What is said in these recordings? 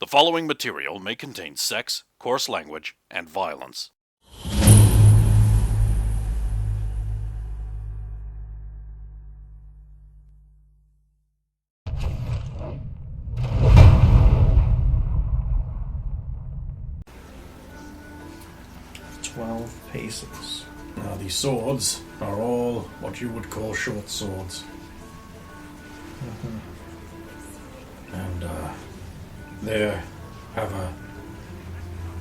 The following material may contain sex, coarse language, and violence. Paces. Now, these swords are all what you would call short swords. And they have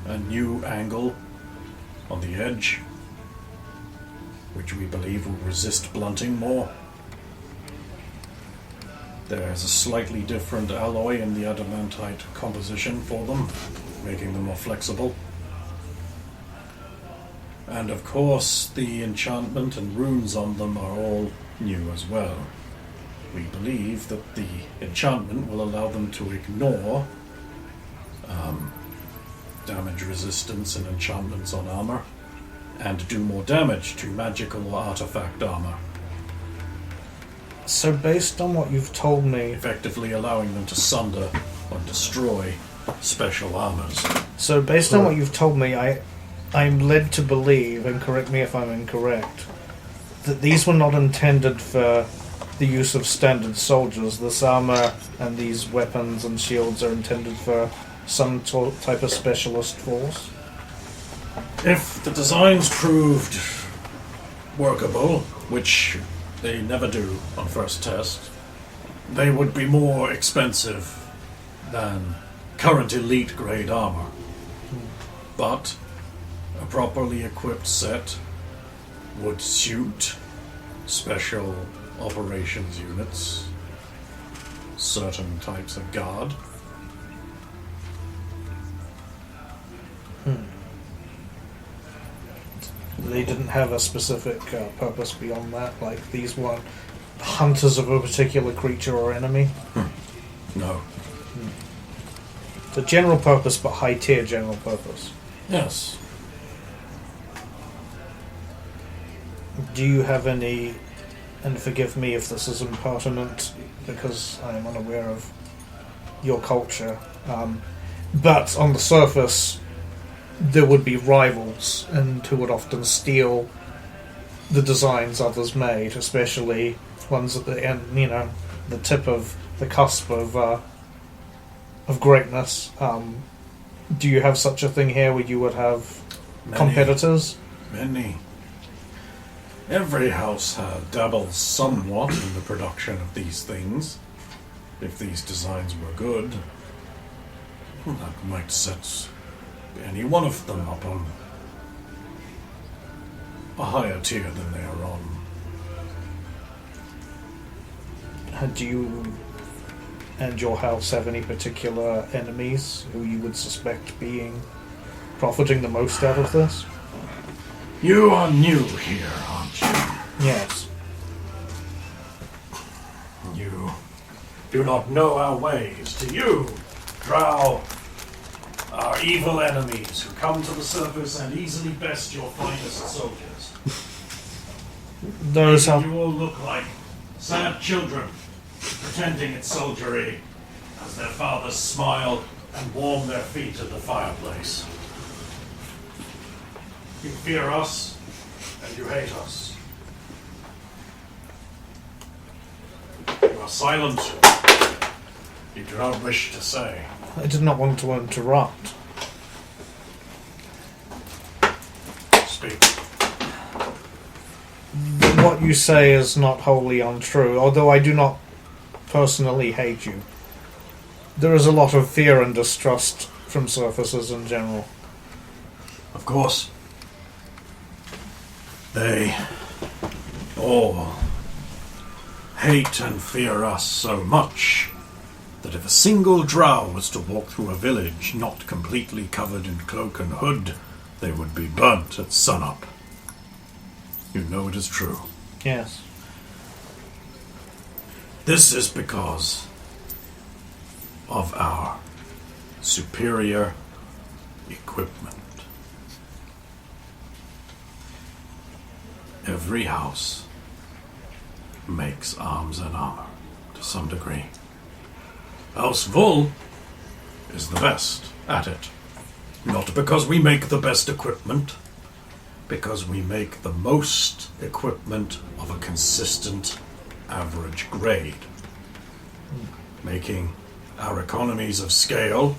a new angle on the edge, which we believe will resist blunting more. There's a slightly different alloy in the adamantite composition for them, making them more flexible. And of course, the enchantment and runes on them are all new as well. We believe that the enchantment will allow them to ignore damage resistance and enchantments on armor, and do more damage to magical artifact armor, So based on what you've told me, effectively allowing them to sunder or destroy special armors. I'm led to believe, and correct me if I'm incorrect, that these were not intended for the use of standard soldiers. This armor and these weapons and shields are intended for some type of specialist force. If the designs proved workable, which they never do on first test, they would be more expensive than current elite grade armor. But a properly equipped set would suit special operations units, certain types of guard. They didn't have a specific purpose beyond that, like these weren't hunters of a particular creature or enemy. No. The general purpose, but high tier general purpose. Yes. Do you have any, and forgive me if this is impertinent, because I am unaware of your culture, but on the surface, there would be rivals, and who would often steal the designs others made, especially ones at the end, the tip of the cusp of greatness. Do you have such a thing here where you would have competitors? Many. Every house dabbles somewhat in the production of these things. If these designs were good, that might set any one of them up on a higher tier than they are on. Do you and your house have any particular enemies who you would suspect being profiting the most out of this? You are new here, aren't you? Yes. You do not know our ways. To you, Drow are evil enemies who come to the surface and easily best your finest soldiers. Those are... You all look like sad children pretending it's soldiery as their fathers smile and warm their feet at the fireplace. You fear us and you hate us. You are silent. You do not wish to say. I did not want to interrupt. Speak. What you say is not wholly untrue, although I do not personally hate you. There is a lot of fear and distrust from surfaces in general. Of course. They all hate and fear us so much that if a single drow was to walk through a village not completely covered in cloak and hood, they would be burnt at sunup. You know it is true. Yes. This is because of our superior equipment. Every house makes arms and armor to some degree. House Vull is the best at it. Not because we make the best equipment, because we make the most equipment of a consistent average grade. Making our economies of scale,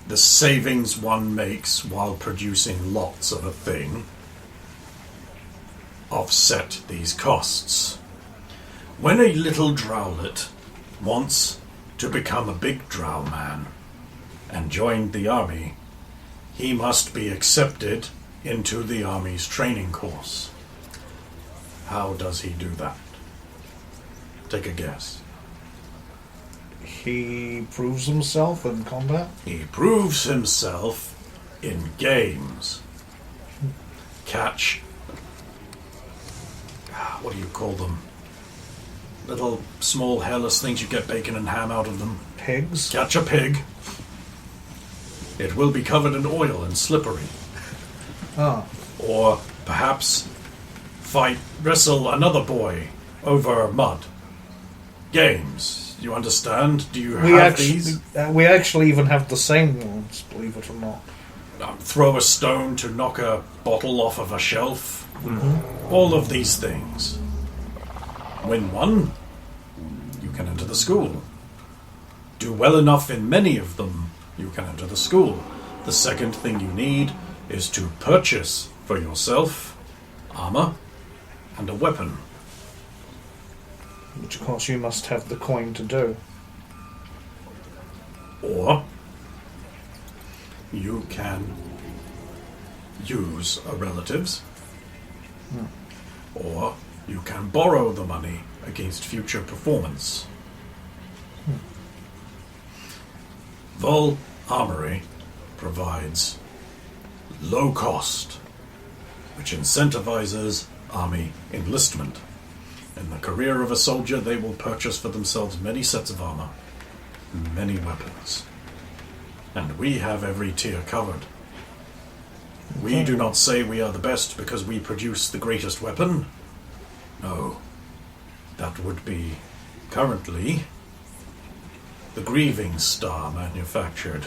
the savings one makes while producing lots of a thing, offset these costs. When a little drowlet wants to become a big drow man and join the army, he must be accepted into the army's training course. How does he do that? Take a guess. He proves himself in combat? He proves himself in games. Catch... what do you call them? Little small hairless things, you get bacon and ham out of them. Pigs? Catch a pig. It will be covered in oil and slippery. Ah. Or perhaps wrestle another boy over mud. Games. You understand? Do you have these? We actually even have the same ones, believe it or not. Throw a stone to knock a bottle off of a shelf. Mm-hmm. All of these things. Win one, you can enter the school. Do well enough in many of them, you can enter the school. The second thing you need is to purchase for yourself armor and a weapon. Which, of course, you must have the coin to do. Or you can use a relative's. Or you can borrow the money against future performance. Vol Armory provides low cost, which incentivizes army enlistment. In the career of a soldier, they will purchase for themselves many sets of armor, many weapons. And we have every tier covered. We do not say we are the best because we produce the greatest weapon. No. That would be, currently, the Grieving Star manufactured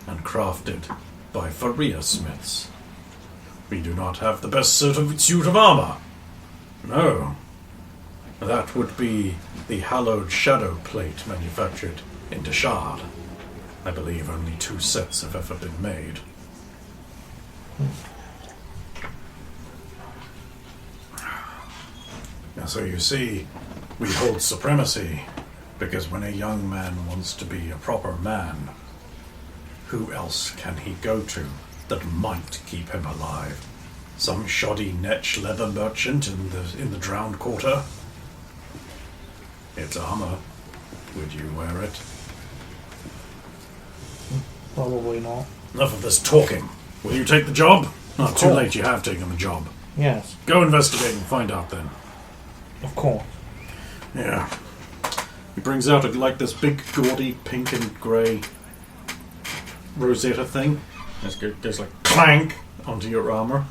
and crafted by Faria smiths. We do not have the best suit of armor. No. That would be the hallowed shadow plate manufactured in Deshard. I believe only 2 sets have ever been made. Now, so you see, we hold supremacy, because when a young man wants to be a proper man, who else can he go to that might keep him alive? Some shoddy netch leather merchant in the drowned quarter? It's armor. Would you wear it? Probably not. Enough of this talking. Will you take the job? Not too late, you have taken the job. Yes. Go investigate and find out then. Of course. Yeah. He brings out this big, gaudy, pink and grey Rosetta thing. It goes like clank onto your armor.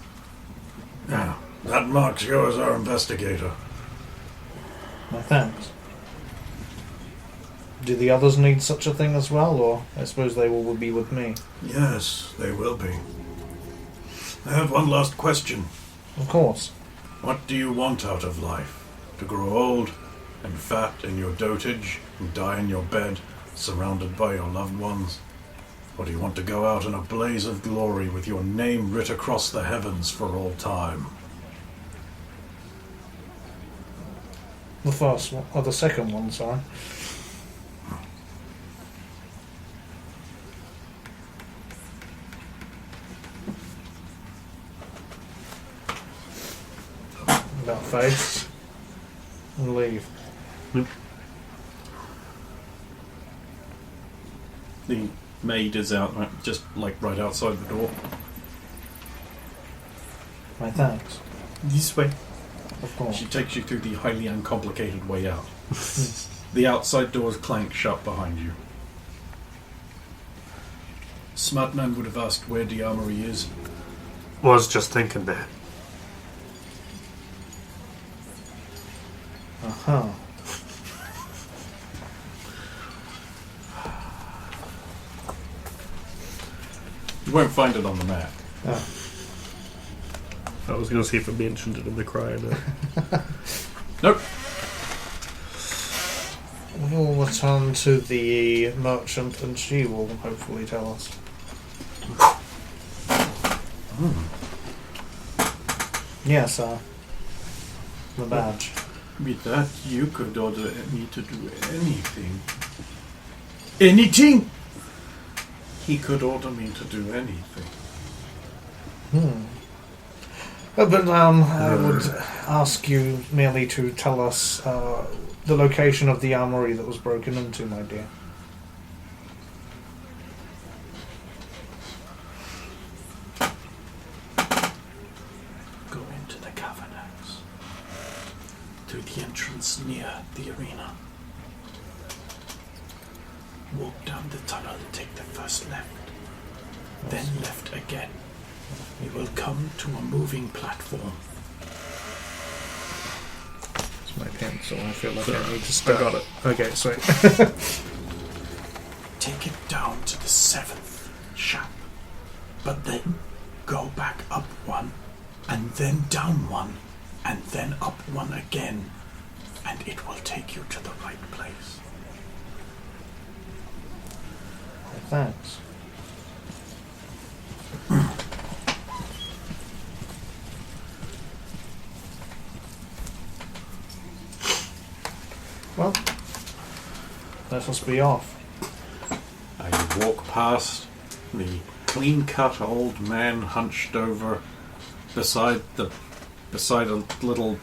Yeah. That marks you as our investigator. My thanks. Do the others need such a thing as well, or I suppose they will be with me? Yes, they will be. I have one last question. Of course. What do you want out of life? To grow old and fat in your dotage and die in your bed, surrounded by your loved ones? Or do you want to go out in a blaze of glory with your name writ across the heavens for all time? The first one, or the second one, sorry. About face and leave. The maid is out, just right outside the door. My thanks. This way. Of course. She takes you through the highly uncomplicated way out. The outside doors clank shut behind you. Smartman would have asked where the armory is. Was just thinking that. You won't find it on the map. Oh. I was going to see if it mentioned it in the cryo. Nope. We will return to the merchant and she will hopefully tell us. Yes, sir. The badge. With that, you could order me to do anything. Anything! He could order me to do anything. But I would ask you merely to tell us the location of the armory that was broken into, my dear. Go into the cavernax. To the entrance near the arena. Walk down the tunnel and take the first left. Then left again. You will come to a moving platform. It's my pencil. I feel like I need to I start. got it. Okay, sweet. Take it down to the 7th shaft. But then go back up one, and then down one, and then up one again, and it will take you to the right place. Thanks. Well, let us be off. I walk past the clean-cut old man hunched over beside a little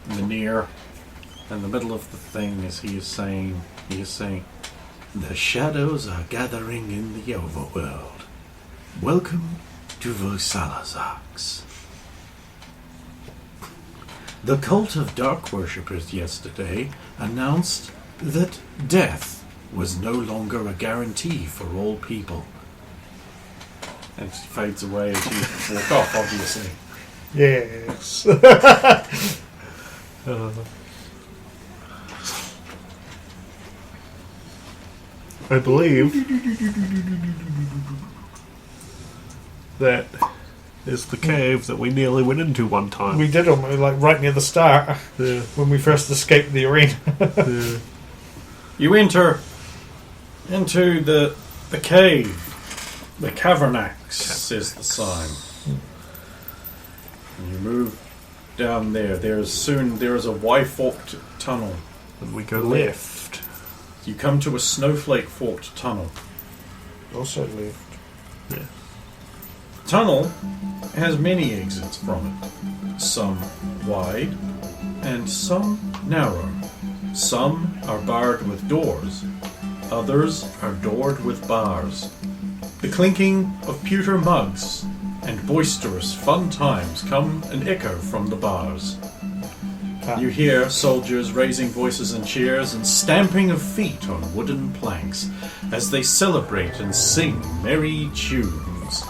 veneer in the middle of the thing as he is saying, "The shadows are gathering in the overworld. Welcome to Vosalazax. The cult of dark worshippers yesterday announced that death was no longer a guarantee for all people." And she fades away as you walk off, obviously. Yes. I believe that is the cave that we nearly went into one time. We did them like right near the start Yeah. when we first escaped the arena. Yeah. You enter into the cave. The cavernax is the sign. And you move down there. There is a Y-forked tunnel. And we go left. You come to a snowflake-forked tunnel. Also left. Yeah. Tunnel has many exits from it. Some wide and some narrow. Some are barred with doors. Others are doored with bars. The clinking of pewter mugs and boisterous fun times come and echo from the bars. You hear soldiers raising voices and cheers and stamping of feet on wooden planks as they celebrate and sing merry tunes.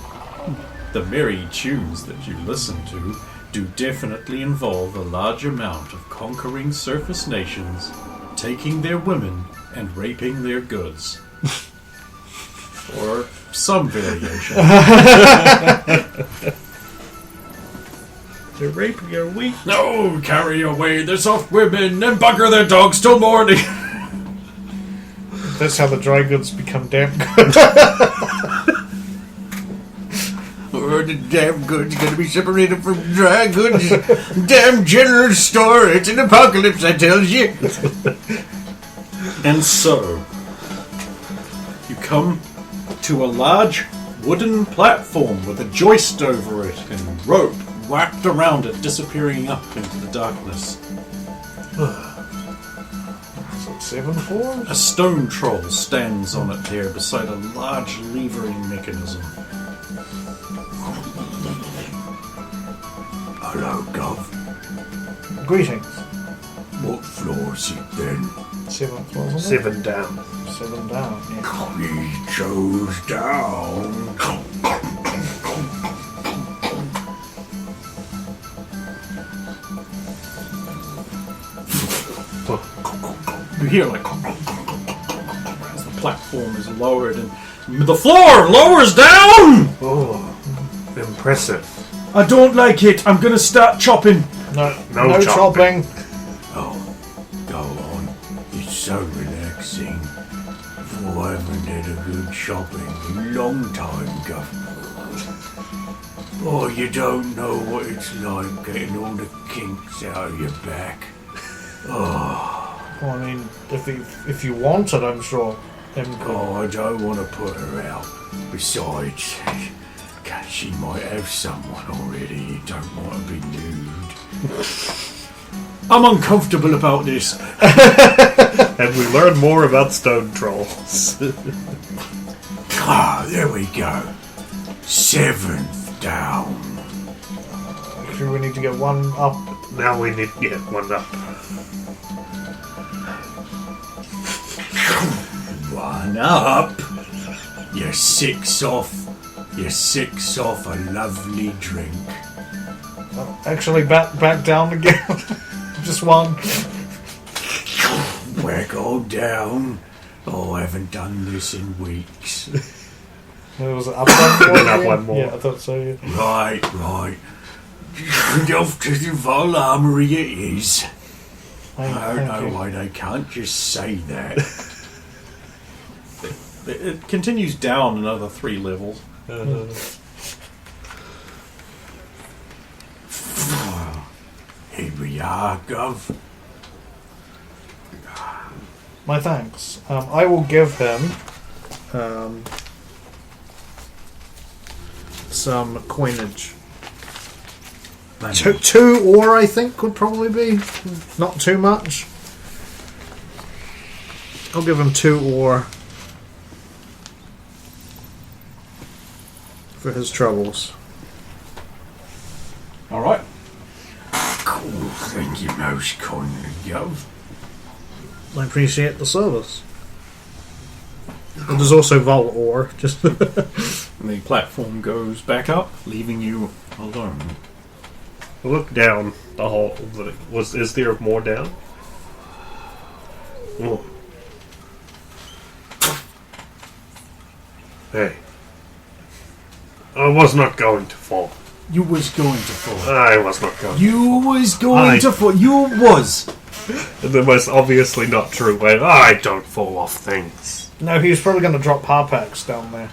The merry tunes that you listen to do definitely involve a large amount of conquering surface nations, taking their women and raping their goods. Or some variation. They're raping our wheat. No, carry away their soft women and bugger their dogs till morning. That's how the dry goods become damn good. Or the damn goods gonna be separated from dry goods. Damn general store, it's an apocalypse, I tells you. And so, you come to a large wooden platform with a joist over it and rope wrapped around it, disappearing up into the darkness. 7 floors? A stone troll stands on it there beside a large levering mechanism. Hello, Gov. Greetings. What floor's it then? 7 floors, isn't it? 7 down. 7 down, yeah. He chose down. You hear like as the platform is lowered and the floor lowers down! Oh, impressive. I don't like it. I'm gonna start chopping. No chopping. Oh, go on. It's so relaxing. Oh, I haven't had a good chopping in a long time, Governor. Oh, you don't know what it's like getting all the kinks out of your back. Oh, Well, I mean, if you want it, I'm sure. I don't want to put her out. Besides, she might have someone already. You don't want to be nude. I'm uncomfortable about this. And we learn more about stone trolls. There we go. 7th down. Sure, we need to get one up. Now we need to get one up. One up. You're 6 off. You're 6 off a lovely drink. Actually, back down again. Just one. We're going down. Oh, I haven't done this in weeks. There was up one more. Up one more. Yeah, I thought so. Yeah. Right. Off to the Vol Armory it is. I don't know why they can't just say that. It continues down another 3 levels. Here we are, Gov. My thanks. I will give him some coinage. Two ore, I think, would probably be. Not too much. I'll give him 2 ore for his troubles. Alright. Cool, thank you most kindly, Gov. I appreciate the service. And there's also Vol ore. Just And the platform goes back up, leaving you alone. Look down the hole. Is there more down? Oh. Hey. I was not going to fall. You was going to fall. I was not going You was going to fall. You was. The most obviously not true way. I don't fall off things. no, he was probably going to drop Harpax down there.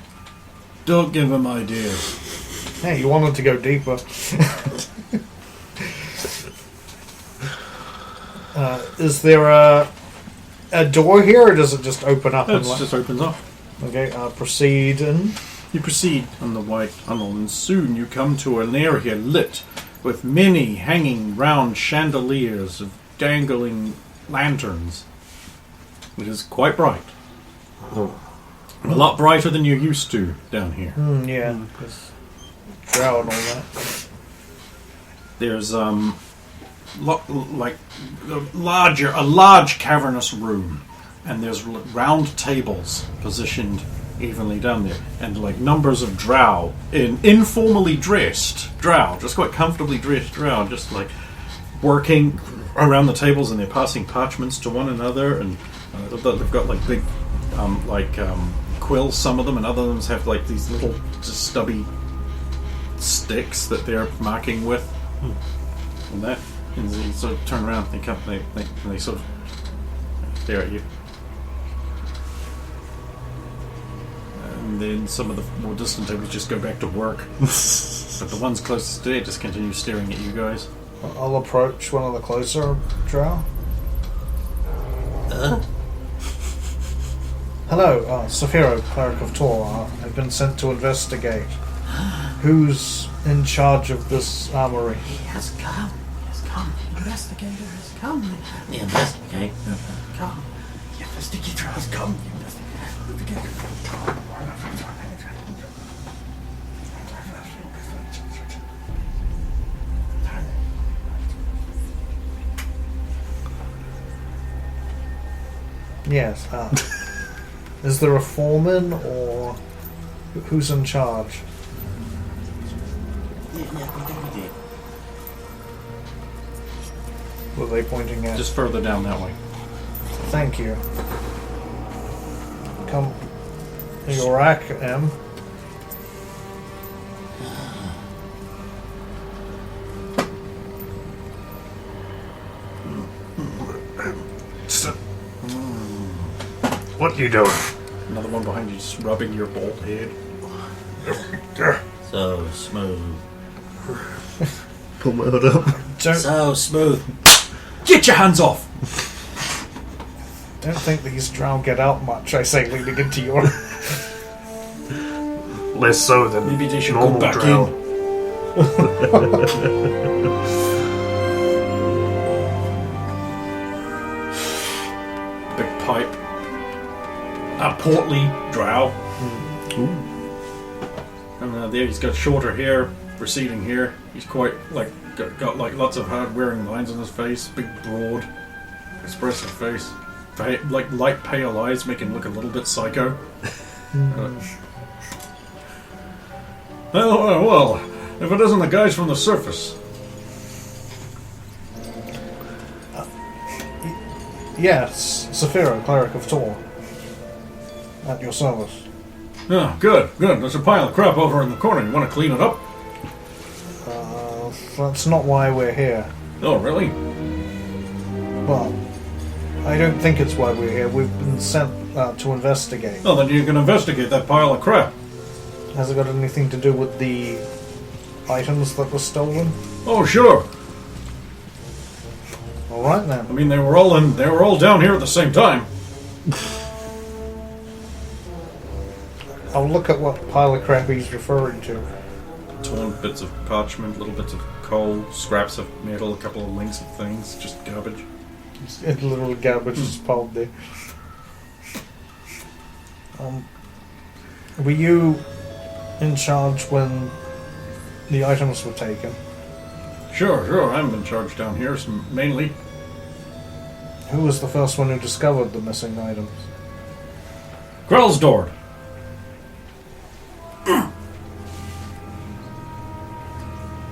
Don't give him ideas. Hey, you wanted to go deeper. Is there a door here, or does it just open up? It just opens up. Okay, proceed in. You proceed on the white tunnel, and soon you come to an area lit with many hanging round chandeliers of dangling lanterns. It is quite bright. A lot brighter than you're used to down here. Yeah, because drow and all that. There's like a large cavernous room, and there's round tables positioned evenly down there, and like numbers of drow, informally dressed drow, just quite comfortably dressed drow, just like working around the tables, and they're passing parchments to one another, and they've got like big quills, some of them, and other ones have like these little just stubby sticks that they're marking with, and that. And they sort of turn around, they sort of stare at you. And then some of the more distant tables just go back to work. But the ones closest to it just continue staring at you guys. I'll approach one of the closer drow. Hello, Saphiro, Cleric of Tor. I've been sent to investigate. Who's in charge of this armory? He has come. The investigator has come. The investigator come. The investigator has come. The investigator has come. Yes. Is there a foreman, or who's in charge? Were they pointing at? Just further down that way. Thank you. Come, Yorak, M. What you doing? Another one behind you, just rubbing your bald head. So smooth. Pull my hood up. So smooth. Get your hands off! Don't think these drow get out much, I say, leaning into your... Less so than Maybe they should normal go back drow. in. Big pipe. A portly drow. And there he's got shorter hair, receding hair. He's quite like got like lots of hard-wearing lines on his face. Big, broad, expressive face. Like light pale eyes, make him look a little bit psycho. Well, if it isn't the guys from the surface. Yes, Saphira, cleric of Tor. At your service. Oh, good. There's a pile of crap over in the corner. You want to clean it up? That's not why we're here. Oh, really? Well, I don't think it's why we're here. We've been sent to investigate. Oh, then you can investigate that pile of crap. Has it got anything to do with the items that were stolen? Oh, sure. All right then. I mean, they were all down here at the same time. I'll look at what pile of crap he's referring to. Torn bits of parchment, little bits of coal, scraps of metal, a couple of links of things, just garbage. It's literally garbage is piled there. Were you in charge when the items were taken? Sure. I'm in charge down here, mainly. Who was the first one who discovered the missing items? Grelsdord.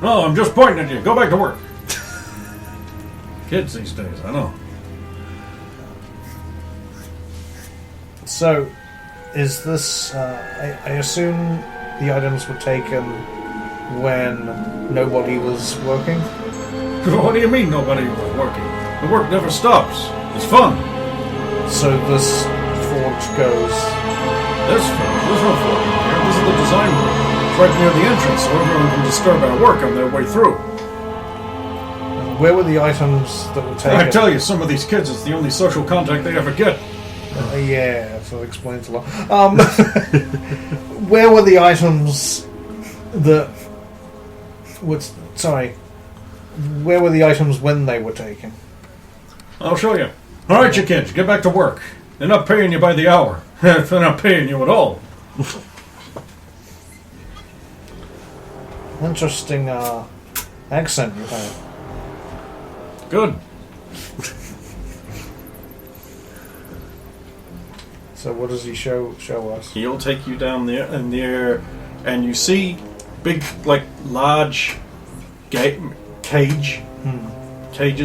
Oh, I'm just pointing at you. Go back to work. Kids these days, I know. So, is this... I assume the items were taken when nobody was working? What do you mean nobody was working? The work never stops. It's fun. So this forge goes... There's no fork in here. This is the design room. It's right near the entrance, so everyone can disturb our work on their way through. Where were the items that were taken? I tell you, some of these kids, it's the only social contact they ever get. Yeah, so it explains a lot. Where were the items that... Where were the items when they were taken? I'll show you. All right, you kids, get back to work. They're not paying you by the hour. They're not paying you at all. Interesting accent you have. Good. So what does he show us? He'll take you down there, and you see big, like, large cages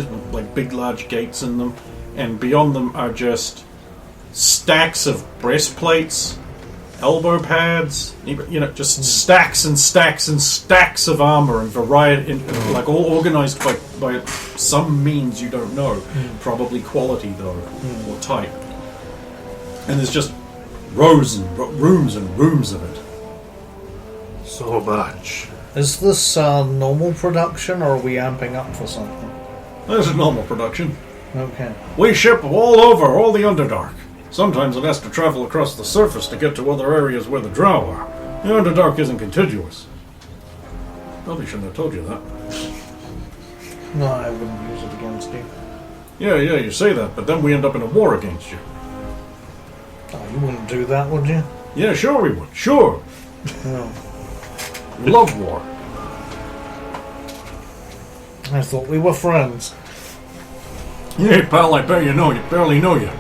with, like, big, large gates in them, and beyond them are just stacks of breastplates, elbow pads, just stacks and stacks and stacks of armor and variety, like all organized by some means you don't know, probably quality though, or type. And there's just rows and rooms of it. So much. Is this normal production, or are we amping up for something? This is normal production. Okay. We ship all over, all the Underdark. Sometimes it has to travel across the surface to get to other areas where the drow are. The Underdark isn't contiguous. Probably shouldn't have told you that. No, I wouldn't use it against you. Yeah, you say that, but then we end up in a war against you. Oh, you wouldn't do that, would you? Yeah, sure we would. Sure. No. We love war. I thought we were friends. Yeah, pal, I barely know you.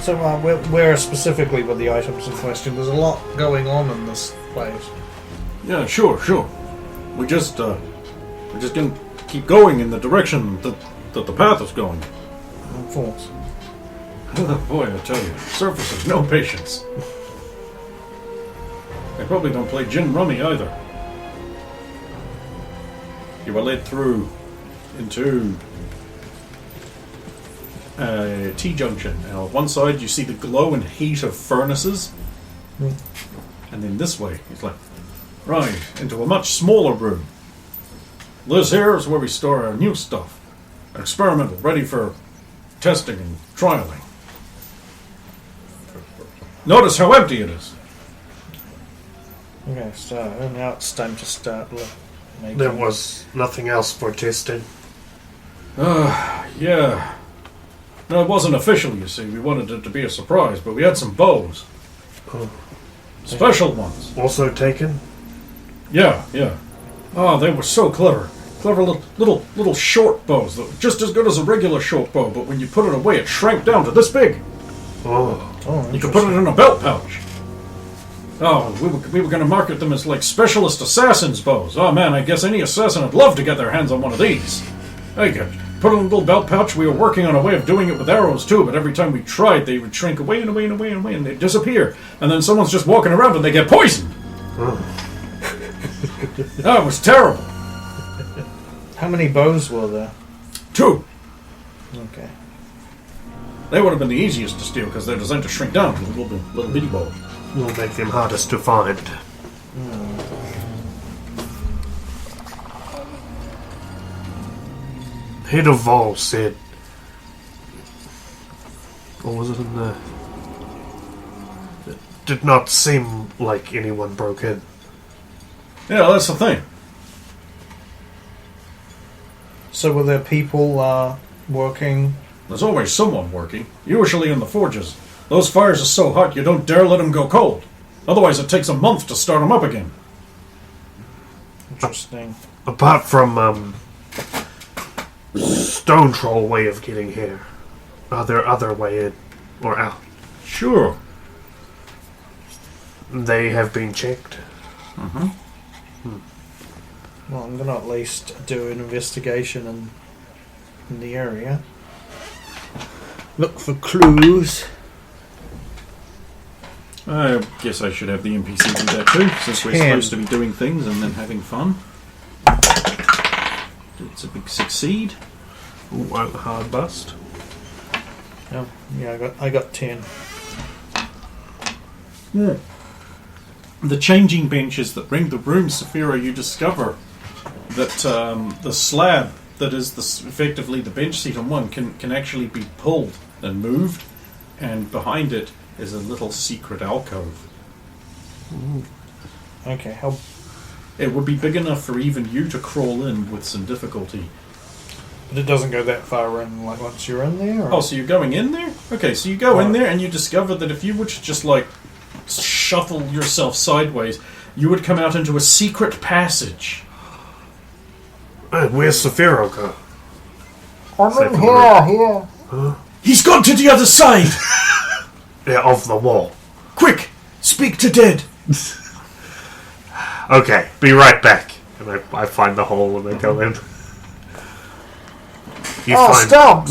So, where specifically were the items in question? There's a lot going on in this place. Yeah, sure. We're just gonna keep going in the direction that the path is going. Of course. Oh, boy, I tell you, surface has no patience. They probably don't play gin rummy either. You are led through into a T-junction. Now, on one side you see the glow and heat of furnaces, and then this way, it's like, right, into a much smaller room. This here is where we store our new stuff. Experimental, ready for testing and trialing. Notice how empty it is. Okay, so now it's time to start making... There was nothing else for testing. Yeah. No, it wasn't official, you see. We wanted it to be a surprise, but we had some bows. Oh. Special ones. Also taken? Yeah. Oh, they were so clever. Clever little short bows that were just as good as a regular short bow, but when you put it away, it shrank down to this big. Oh. You could put it in a belt pouch. Oh, we were going to market them as like specialist assassin's bows. Oh man, I guess any assassin would love to get their hands on one of these. There you go. Put it in a little belt pouch. We were working on a way of doing it with arrows too, but every time we tried, they would shrink away and away and away and away, and they'd disappear. And then someone's just walking around and they get poisoned. That was terrible. How many bows were there? 2. Okay. They would have been the easiest to steal because they're designed to shrink down to a little bitty bow. Will make them hardest to find. Head of Vol said... Or was it in the... It did not seem like anyone broke in. Yeah, that's the thing. So were there people working? There's always someone working, usually in the forges. Those fires are so hot you don't dare let them go cold. Otherwise it takes a month to start them up again. Interesting. Apart from, Stone Troll way of getting here, are there other way in or out? Sure. They have been checked. Well, I'm going to at least do an investigation in the area. Look for clues. I guess I should have the NPC do that too, since we're supposed to be doing things and then having fun. It's a big succeed. Ooh, a hard bust. Oh, yeah, I got 10. Yeah. The changing benches that ring the room, Saphira, you discover that the slab that is effectively the bench seat on one can actually be pulled and moved, and behind it is a little secret alcove. Ooh. Okay, how... It would be big enough for even you to crawl in with some difficulty. But it doesn't go that far in, like, once you're in there? Or? Oh, so you're going in there? Okay, so you go in there and you discover that if you were to just, like, shuffle yourself sideways, you would come out into a secret passage. Where's Saphira go? I'm in here. Huh? He's gone to the other side! Yeah, of the wall. Quick! Speak to Dead! Okay, be right back. And I find the hole and I go in. Stop!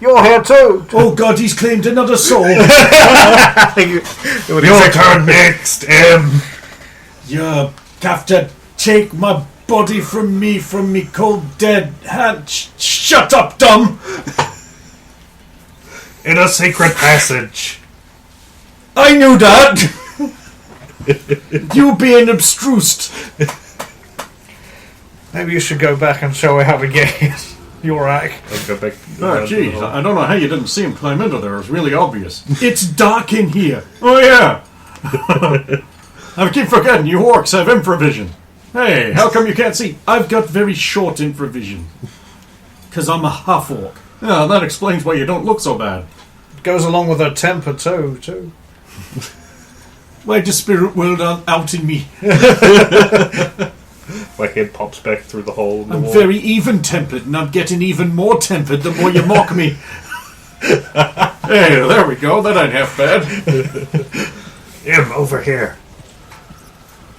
You're here too! Oh god, he's claimed another soul! Your turn next, You have to take my body from me cold dead hand. Shut up, dumb! In a secret passage. I knew that! You being abstrused. Maybe you should go back and show her how to get it. You're right. I'll go back. Oh, jeez, I don't know how you didn't see him climb into there. It was really obvious. It's dark in here. Oh, yeah. I keep forgetting, you orcs have infravision. Hey, how come you can't see? I've got very short infravision. Because I'm a half-orc. Yeah, that explains why you don't look so bad. Goes along with her temper too. Why the spirit world out in me? My head pops back through the hole in the I'm wall. very even-tempered, and I'm getting even more tempered the more you mock me. Hey, there we go. That ain't half bad. Over here.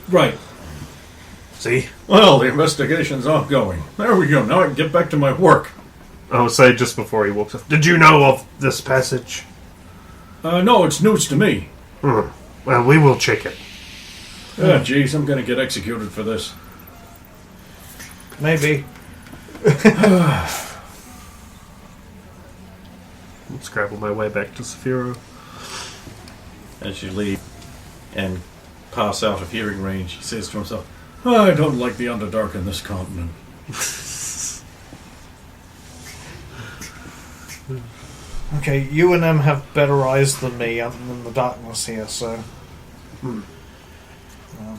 Right. See? Well, the investigation's ongoing. There we go. Now I can get back to my work. I would say just before he walks off. Did you know of this passage? No, it's news to me. Well, we will check it. Oh, jeez, I'm going to get executed for this. Maybe. I'll scrabble my way back to Saphira. As you leave and pass out of hearing range, he says to himself, I don't like the Underdark in this continent. Okay, you and them have better eyes than me, other than the darkness here, so...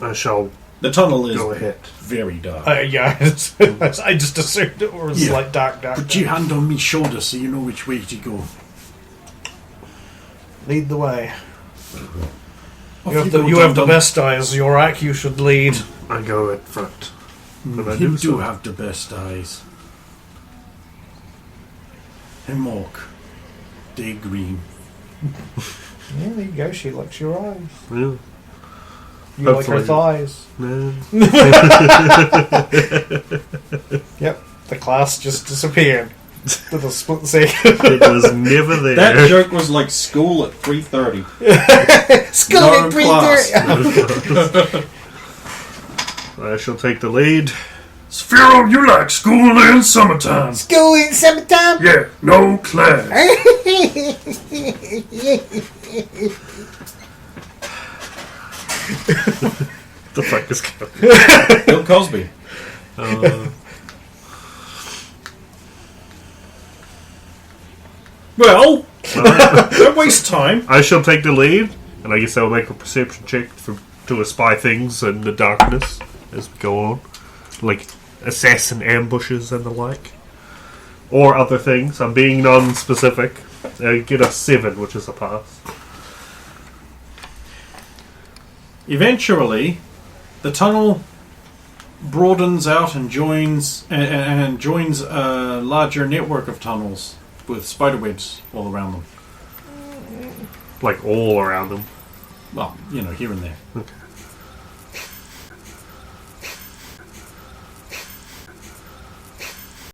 I shall The tunnel is go ahead. very dark. yeah, I just assumed it was like dark. Put your hand on me shoulder so you know which way to go. Lead the way. Off You have go, the Dum-Dum. best eyes. Yorak, you should lead. I go at front. And I You do do so. have the best eyes. And Mork. Day green. Yeah, there you go. She likes your eyes. Yeah. You like her Hopefully. thighs. No. Yep. The class just disappeared. With a split second. It was never there. That joke was like school at 3:30. School No at class. 3:30. I shall take the lead. Sphero, you like school in summertime. School in summertime. Yeah, no class. The fuck is going Bill Cosby. on? Well, don't waste time. I shall take the lead, and I guess I will make a perception check to espy things in the darkness as we go on. Like assassin ambushes and the like. Or other things. I'm being non-specific. I get a 7, which is a pass. Eventually, the tunnel broadens out and joins a larger network of tunnels with spiderwebs all around them. Like all around them. Well, here and there. Okay.